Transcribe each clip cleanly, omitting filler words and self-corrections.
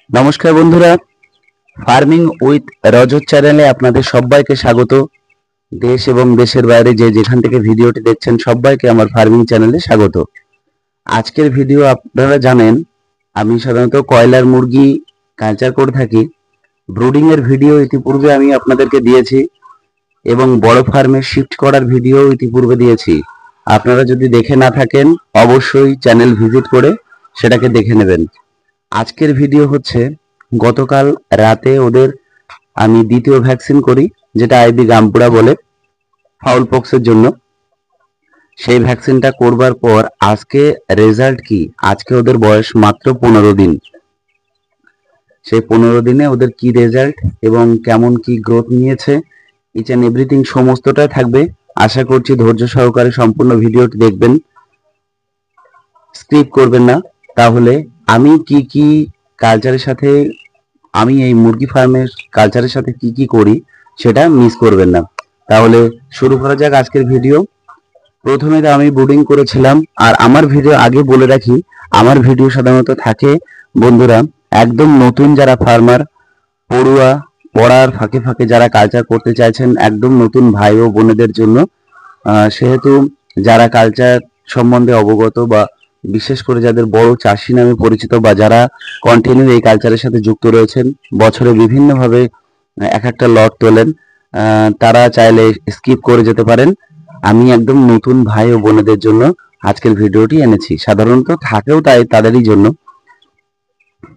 নমস্কার বন্ধুরা, farming with রজত চ্যানেলে আপনাদের সবাইকে স্বাগত। দেশ এবং দেশের বাইরে যে যেখান থেকে ভিডিওটি দেখছেন সবাইকে আমার ফার্মিং চ্যানেলে স্বাগত। আজকের ভিডিও আপনারা জানেন আমি সাধারণত কয়লার মুরগি কালচার করে থাকি। ব্রুডিং এর ভিডিও ইতিপূর্বে আমি আপনাদেরকে দিয়েছি এবং বড় ফার্মে শিফট করার ভিডিও ইতিপূর্বে দিয়েছি। আপনারা যদি দেখে না থাকেন অবশ্যই চ্যানেল ভিজিট করে সেটাকে দেখে নেবেন। আজকের ভিডিও হচ্ছে গতকাল রাতে ওদের আমি দ্বিতীয় ভ্যাকসিন করি, যেটা আইবি গামপুরা বলে ফাউল পক্সের জন্য। সেই ভ্যাকসিনটা করবার পর আজকে রেজাল্ট কি, আজকে ওদের বয়স মাত্র 15 দিন। সেই 15 দিনে ওদের কি রেজাল্ট এবং কেমন কি গ্রোথ নিয়েছে, ইচ অ্যান্ড এভরিথিং সমস্তটাই থাকবে। আশা করছি ধৈর্য সহকারে সম্পূর্ণ ভিডিওটি দেখবেন, স্কিপ করবেন না। তাহলে আমি কি কি কালচারের সাথে, আমি এই মুরগি ফার্মের কালচারের সাথে কি কি করি সেটা মিস করবেন না। তাহলে শুরু করা যাক আজকের ভিডিও। প্রথমে তো আমি ব্রুডিং করেছিলাম, আর আমার ভিডিও আগে বলে রাখি, আমার ভিডিও সাধারণত থাকে বন্ধুরা একদম নতুন যারা ফার্মার, পড়ুয়া, পড়ার ফাঁকে ফাঁকে যারা কালচার করতে চাইছেন, একদম নতুন ভাই ও বোনেদের জন্য। সেহেতু যারা কালচার সম্বন্ধে অবগত বা বিশেষ করে যাদের বড় চাষি নামে পরিচিত বা যারা কন্টিনিউ এই কালচারের সাথে যুক্ত রয়েছেন, বছরে বিভিন্নভাবে এক একটা লট তোলেন, তারা চাইলে স্কিপ করে যেতে পারেন। আমি একদম নতুন ভাই ও বোনেদের জন্য আজকের ভিডিওটি এনেছি, সাধারণত থাকেও তাই তাদেরই জন্য।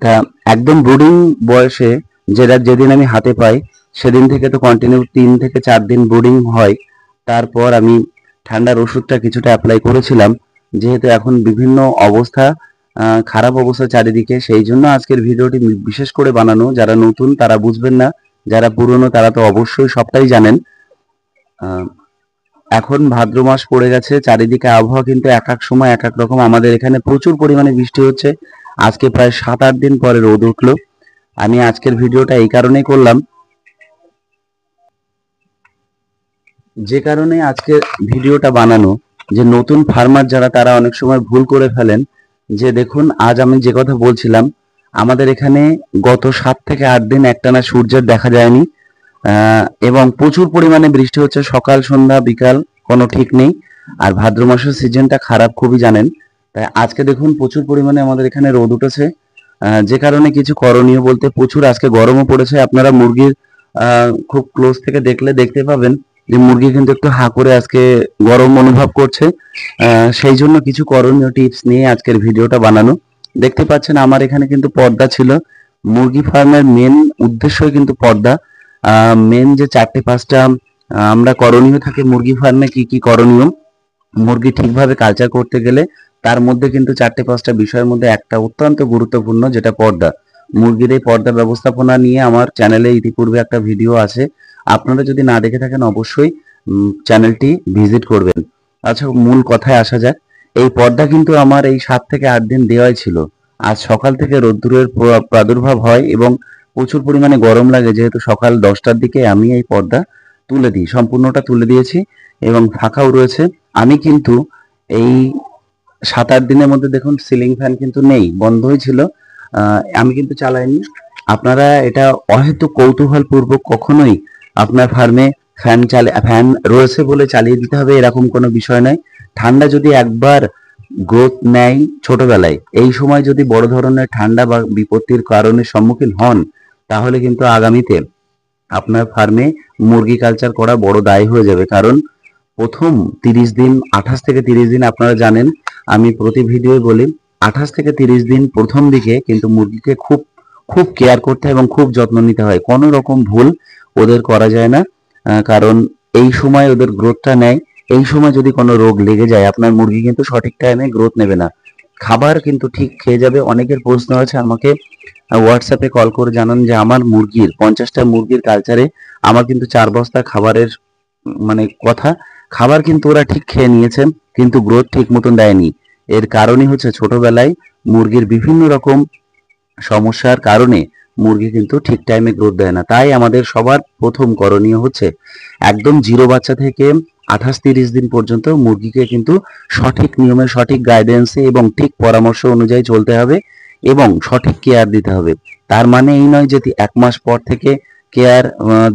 তা একদম ব্রুডিং বয়সে যেটা যেদিন আমি হাতে পাই সেদিন থেকে তো কন্টিনিউ 3 থেকে 4 দিন ব্রুডিং হয়। তারপর আমি ঠান্ডার ওষুধটা কিছুটা অ্যাপ্লাই করেছিলাম, যেহেতু এখন বিভিন্ন অবস্থা, খারাপ অবস্থা চারিদিকে, সেই জন্য আজকের ভিডিওটি বিশেষ করে বানানো। যারা নতুন তারা বুঝবেন না, যারা পুরনো তারা তো অবশ্যই সবটাই জানেন। এখন ভাদ্র মাস পড়ে গেছে, চারিদিকে আবহাওয়া কিন্তু এক এক সময় এক এক রকম। আমাদের এখানে প্রচুর পরিমাণে বৃষ্টি হচ্ছে, আজকে প্রায় 7-8 দিন পরে রোদ উঠলো। আমি আজকের ভিডিওটা এই কারণেই করলাম, যে কারণে আজকে ভিডিওটা বানানো, যে নতুন ফার্মার যারা তারা অনেক সময় ভুল করে ফেলেন। যে দেখুন, আজ আমি যে কথা বলছিলাম, আমাদের এখানে গত 7 থেকে 8 দিন একটানা সূর্যের দেখা যায়নি, এবং প্রচুর পরিমাণে বৃষ্টি হচ্ছে, সকাল সন্ধ্যা বিকাল কোনো ঠিক নেই। আর ভাদ্র মাসের সিজনটা খারাপ খুবই জানেন। তাই আজকে দেখুন প্রচুর পরিমাণে আমাদের এখানে রোদ উঠেছে, যে কারণে কিছু করণীয় বলতে প্রচুর আজকে গরমও পড়েছে। আপনারা মুরগির খুব ক্লোজ থেকে দেখলে দেখতে পাবেন যে মুরগি কিন্তু একটু হা করে আজকে গরম অনুভব করছে। সেই জন্য কিছু করণীয় টিপস নিয়ে আজকের ভিডিওটা বানানো। দেখতে পাচ্ছেন আমার এখানে কিন্তু পর্দা ছিল। মুরগি ফার্মের মেন উদ্দেশ্যই কিন্তু পর্দা। মেন যে 4-5টা আমরা করণীয় থাকে মুরগি ফার্মে, কি কি করণীয় মুরগি ঠিকভাবে কালচার করতে গেলে, তার মধ্যে কিন্তু 4-5টা বিষয়ের মধ্যে একটা অত্যন্ত গুরুত্বপূর্ণ, যেটা পর্দা। মুরগির এই পর্দা ব্যবস্থাপনা নিয়ে আমার চ্যানেলে ইতিপূর্বে একটা ভিডিও আছে, আপনারা যদি না দেখে থাকেন অবশ্যই চ্যানেলটি ভিজিট করবেন। আচ্ছা, মূল কথায় আসা যাক। এই পর্দা কিন্তু আমার এই 7 থেকে 8 দিন দেওয়াই ছিল। আজ সকাল থেকে রোদ্দুরের প্রাদুর্ভাব হয় এবং প্রচুর পরিমাণে গরম লাগে, যেহেতু সকাল 10টার দিকে আমি এই পর্দা তুলে দিই, সম্পূর্ণটা তুলে দিয়েছি এবং ফাঁকাও রয়েছে। আমি কিন্তু এই 7-8 দিনের মধ্যে দেখুন সিলিং ফ্যান কিন্তু নেই, বন্ধই ছিল, আমি কিন্তু চালাইনি। আপনারা এটা অহেতুক কৌতূহল পূর্বক কখনোই আপনার ফার্মে ফ্যান রয়েছে বলে চালিয়ে দিতে হবে এরকম কোনো বিষয় নয়। ঠান্ডা যদি একবার গ্রোথ নেয় ছোটবেলায়, এই সময় যদি বড় ধরনের ঠান্ডা বা বিপত্তির কারণে সম্মুখীন হন, তাহলে কিন্তু আগামীতে আপনার ফার্মে মুরগি কালচার করা বড় দায় হয়ে যাবে। কারণ প্রথম 30 দিন, 28 থেকে 30 দিন, আপনারা জানেন আমি প্রতি ভিডিও বলি 28 থেকে 30 দিন প্রথম দিকে কিন্তু মুরগিকে খুব খুব কেয়ার করতে হয় এবং খুব যত্ন নিতে হয়। কোনো রকম ভুল ওদের করা যায় না, কারণ এই সময় ওদের গ্রোথটা নেয়। এই সময় যদি কোনো রোগ লেগে যায়, আপনার মুরগি কিন্তু সঠিক টাইমে গ্রোথ নেবে না, খাবার কিন্তু ঠিক খেয়ে যাবে। অনেকের প্রশ্ন আছে, আমাকে হোয়াটসঅ্যাপে কল করে জানান যে আমার মুরগির 50টা মুরগির কালচারে আমার কিন্তু 4 বস্তা খাবারের মানে কথা, খাবার কিন্তু ওরা ঠিক খেয়ে নিয়েছে কিন্তু গ্রোথ ঠিক মতন দেয়নি। এর কারণই হচ্ছে ছোটবেলায় মুরগির বিভিন্ন রকম সমস্যার কারণে মুরগি কিন্তু ঠিক টাইমে গ্রোথ দেয় না। তাই আমাদের সবার প্রথম করণীয় হচ্ছে একদম জিরো বাচ্চা থেকে 28-30 দিন পর্যন্ত মুরগিকে কিন্তু সঠিক নিয়মে, সঠিক গাইডেন্সে এবং ঠিক পরামর্শ অনুযায়ী চলতে হবে। এবং সঠিক কেয়ার দিতে হবে। তার মানে এই নয় যে 1 মাস পর থেকে কেয়ার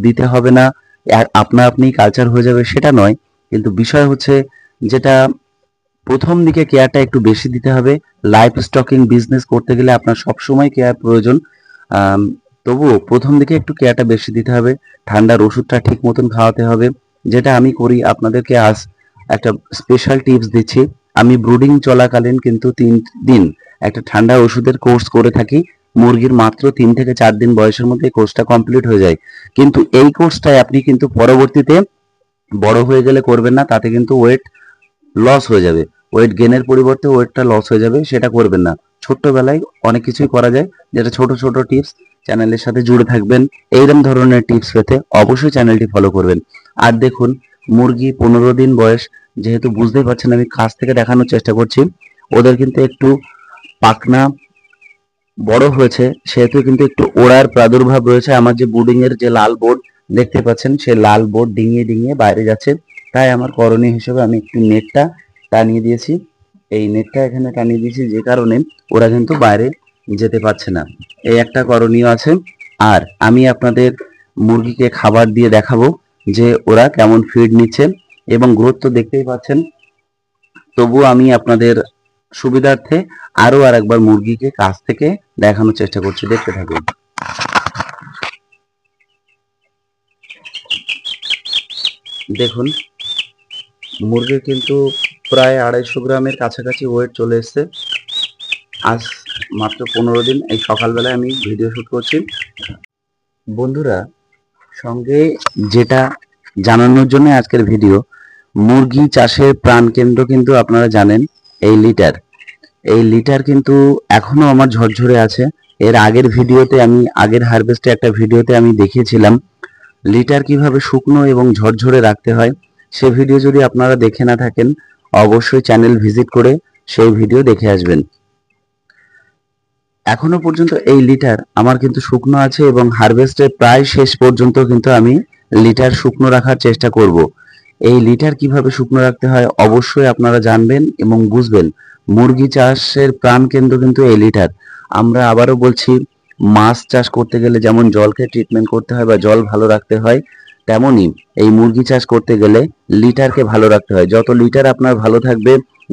দিতে হবে না, আপনা আপনি কালচার হয়ে যাবে, সেটা নয়। কিন্তু বিষয় হচ্ছে যেটা প্রথম দিকে কেয়ারটা একটু বেশি দিতে হবে। লাইফ স্টকিং বিজনেস করতে গেলে আপনার সবসময় কেয়ার প্রয়োজন। আম, তবুও প্রথম দিকে একটু কেয়ারটা বেশি দিতে হবে। ঠান্ডার ওষুধটা ঠিক মতন খাওয়াতে হবে, যেটা আমি করি। আপনাদেরকে আজ একটা স্পেশাল টিপস দিচ্ছি। আমি ব্রুডিং চলাকালীন কিন্তু 3 দিন একটা ঠান্ডা ওষুধের কোর্স করে থাকি। মুরগির মাত্র 3 থেকে 4 দিন বয়সের মধ্যে এই কোর্সটা কমপ্লিট হয়ে যায়। কিন্তু এই কোর্সটাই আপনি কিন্তু পরবর্তীতে বড় হয়ে গেলে করবেন না, তাতে কিন্তু ওয়েট লস হয়ে যাবে। ওয়েট গেনের পরিবর্তে ওয়েটটা লস হয়ে যাবে, সেটা করবেন না। ছোট্টবেলায় অনেক কিছুই করা যায়, যেটা ছোট ছোট টিপস। চ্যানেলের সাথে জুড়ে থাকবেন এইরকম ধরনের টিপস পেতে, অবশ্যই চ্যানেলটি ফলো করবেন। আর দেখুন, মুরগি 15 দিন বয়স, যেহেতু বুঝতেই পারছেন আমি কাছ থেকে দেখানোর চেষ্টা করছি, ওদের কিন্তু একটু পাখনা বড় হয়েছে, সেহেতু কিন্তু একটু ওড়ার প্রাদুর্ভাব রয়েছে। আমার যে ব্রুডিং এর যে লাল বোর্ড দেখতে পাচ্ছেন, সেই লাল বোর্ড ডিঙিয়ে ডিঙিয়ে বাইরে যাচ্ছে। তাই আমার করণীয় হিসেবে আমি একটু নেটটা টানিয়ে দিয়েছি। এই নেটটা এখানে টানিয়ে দিয়েছি যে কারণে ওরা কিন্তু বাইরে যেতে পারছে না। এই একটা করণীয় আছে। আর আমি আপনাদের মুরগিকে খাবার দিয়ে দেখাবো যে ওরা কেমন ফিড নিচ্ছে, এবং গ্রোথ তো দেখতেই পাচ্ছেন। তবুও আমি আপনাদের সুবিধার্থে আরো আরেকবার মুরগিকে কাছ থেকে দেখানোর চেষ্টা করছি, দেখতে থাকুন। দেখুন, মুরগির কিন্তু প্রায় 250 গ্রামের কাছাকাছি ওয়েট চলে এসছে। আজ মাত্র 15 দিন, এই সকালবেলায় আমি ভিডিও শুট করছি। বন্ধুরা, সঙ্গে যেটা জানানোর জন্য আজকের ভিডিও, মুরগি চাষের প্রাণকেন্দ্র কিন্তু আপনারা জানেন এই লিটার। এই লিটার কিন্তু এখনো আমার ঝরঝরে আছে। এর আগের ভিডিওতে আমি আগের হারভেস্টে একটা ভিডিওতে আমি দেখিয়েছিলাম লিটার কিভাবে শুকনো এবং ঝরঝরে রাখতে হয়। সে ভিডিও যদি আপনারা দেখে না থাকেন, অবশ্যই চ্যানেল ভিজিট করে সেই ভিডিও দেখে আসবেন। এখনো পর্যন্ত এই লিটার আমার কিন্তু শুকনো আছে, এবং হারভেস্টের প্রায় শেষ পর্যন্ত কিন্তু আমি লিটার শুকনো রাখার চেষ্টা করব। এই লিটার কিভাবে শুকনো রাখতে হয় অবশ্যই আপনারা জানবেন এবং বুঝবেন। মুরগি চাষের প্রাণকেন্দ্র কিন্তু এই লিটার। আমরা আবারও বলছি, মাছ চাষ করতে গেলে যেমন জলকে ট্রিটমেন্ট করতে হয় বা জল ভালো রাখতে হয়, তেমনি এই মুরগি চাষ করতে গেলে লিটারকে ভালো রাখতে হয়। যত লিটার আপনার ভালো থাকবে,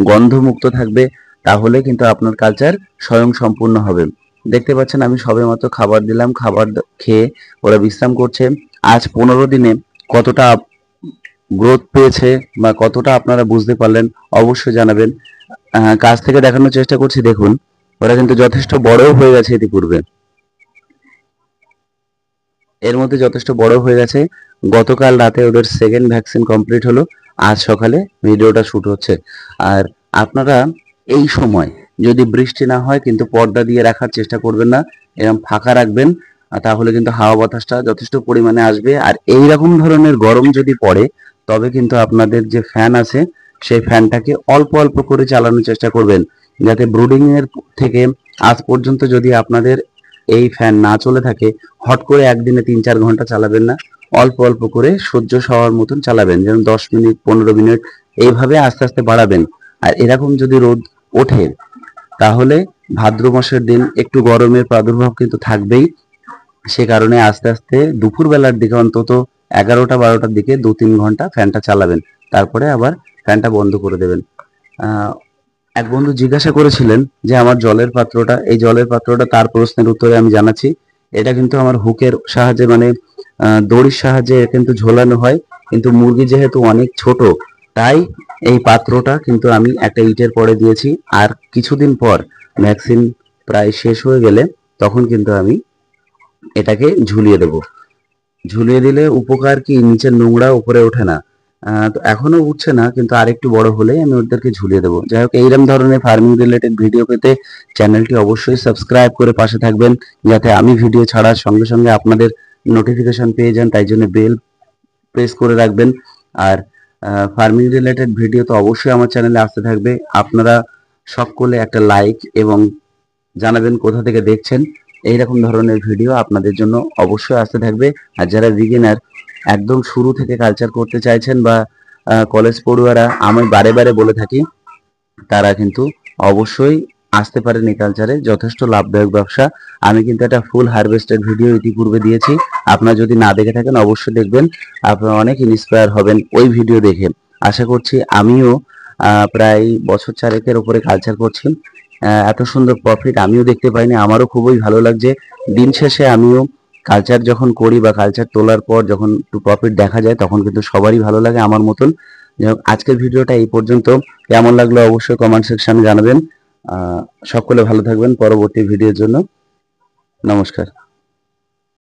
গন্ধমুক্ত থাকবে, তাহলে কিন্তু আপনার কালচার স্বয়ং সম্পূর্ণ হবে। দেখতে পাচ্ছেন আমি সবেমাত্র খাবার দিলাম, খাবার খেয়ে ওরা বিশ্রাম করছে। আজ 15 দিনে কতটা গ্রোথ পেয়েছে বা কতটা আপনারা বুঝতে পারলেন অবশ্যই জানাবেন। কাছ থেকে দেখানোর চেষ্টা করছি। দেখুন, ওরা কিন্তু যথেষ্ট বড়ও হয়ে গেছে ইতিপূর্বে, এর মধ্যে যথেষ্ট বড় হয়ে গেছে। গতকাল রাতে ওদের সেকেন্ড ভ্যাকসিন কমপ্লিট হলো, আজ সকালে ভিডিওটা শুট হচ্ছে। আর আপনারা এই সময় যদি বৃষ্টি না হয় কিন্তু পর্দা দিয়ে রাখার চেষ্টা করবেন না, এরকম ফাঁকা রাখবেন। তাহলে কিন্তু হাওয়া বাতাসটা যথেষ্ট পরিমাণে আসবে। আর এই রকম ধরনের গরম যদি পড়ে, তবে কিন্তু আপনাদের যে ফ্যান আছে সেই ফ্যানটাকে অল্প অল্প করে চালানোর চেষ্টা করবেন, যাতে ব্রুডিং এর থেকে আজ পর্যন্ত যদি আপনাদের এই ফ্যান না চলে থাকে, হট করে একদিনে 3-4 ঘন্টা চালাবেন না। অল্প অল্প করে সহ্য সওয়ার মতন চালাবেন, যেমন 10 মিনিট 15 মিনিট এইভাবে আস্তে আস্তে বাড়াবেন। আর এরকম যদি রোদ ওঠে, তাহলে ভাদ্র মাসের দিন একটু গরমের প্রাদুর্ভাব কিন্তু থাকবেই। সে কারণে আস্তে আস্তে দুপুর বেলার দিকে অন্তত 11টা 12টার দিকে 2-3 ঘন্টা ফ্যানটা চালাবেন, তারপরে আবার ফ্যানটা বন্ধ করে দেবেন। আহ এক বন্ধু জিজ্ঞাসা করেছিলেন যে আমার জলের পাত্রটা, এই জলের পাত্রটা তার প্রশ্নের উত্তরে আমি জানাচ্ছি। এটা কিন্তু আমার হুকের সাহায্যে, মানে দড়ির সাহায্যে কিন্তু ঝোলানো হয়। কিন্তু মুরগি যেহেতু অনেক ছোট, তাই এই পাত্রটা কিন্তু আমি একটা ইটের পরে দিয়েছি। আর কিছুদিন পর ভ্যাকসিন প্রায় শেষ হয়ে গেলে তখন কিন্তু আমি এটাকে ঝুলিয়ে দেবো। ঝুলিয়ে দিলে উপকার কি, নিচের নোংরা উপরে ওঠে না। তো এখনো উঠছে না, কিন্তু আরেকটু বড় হলেই আমি ওদেরকে ঝুলিয়ে দেবো। যাই হোক, এইরকম ধরনের ফার্মিং রিলেটেড ভিডিও পেতে চ্যানেলটি অবশ্যই সাবস্ক্রাইব করে পাশে থাকবেন, যাতে আমি ভিডিও ছাড়ার সঙ্গে সঙ্গে আপনাদের নোটিফিকেশন পেয়ে যান। তাই জন্য বেল প্রেস করে রাখবেন। আর ফার্মিং রিলেটেড ভিডিও তো অবশ্যই আমার চ্যানেলে আসতে থাকবে। আপনারা সকলে একটা লাইক এবং জানাবেন কোথা থেকে দেখছেন। এইরকম ধরনের ভিডিও আপনাদের জন্য অবশ্যই আসতে থাকবে। আর যারা বিগিনার, একদম শুরু থেকে কালচার করতে চাইছেন, বা কলেজ পড়ুয়ারা, আমি বারে বারে বলে থাকি, তারা কিন্তু অবশ্যই আসতে পারেন এই কালচারে, যথেষ্ট লাভদায়ক ব্যবসা। আমি কিন্তু একটা ফুল হারভেস্টেড ভিডিও ইতিপূর্বে দিয়েছি, আপনারা যদি না দেখে থাকেন অবশ্যই দেখবেন, আপনারা অনেক ইন্সপায়ার হবেন ওই ভিডিও দেখে। আশা করছি আমিও প্রায় বছর চারেকের উপরে কালচার করছি, এত সুন্দর প্রফিট আমিও দেখতে পাইনি, আমারও খুবই ভালো লাগছে। দিন শেষে আমিও কালচার যখন করি বা কালচার তোলার পর যখন একটু প্রফিট দেখা যায় তখন কিন্তু সবারই ভালো লাগে আমার মতন। যাই হোক, আজকের ভিডিওটা এই পর্যন্ত। কেমন লাগলো অবশ্যই কমেন্ট সেকশনে জানাবেন। সকলে ভালো থাকবেন পরবর্তী ভিডিওর জন্য। নমস্কার।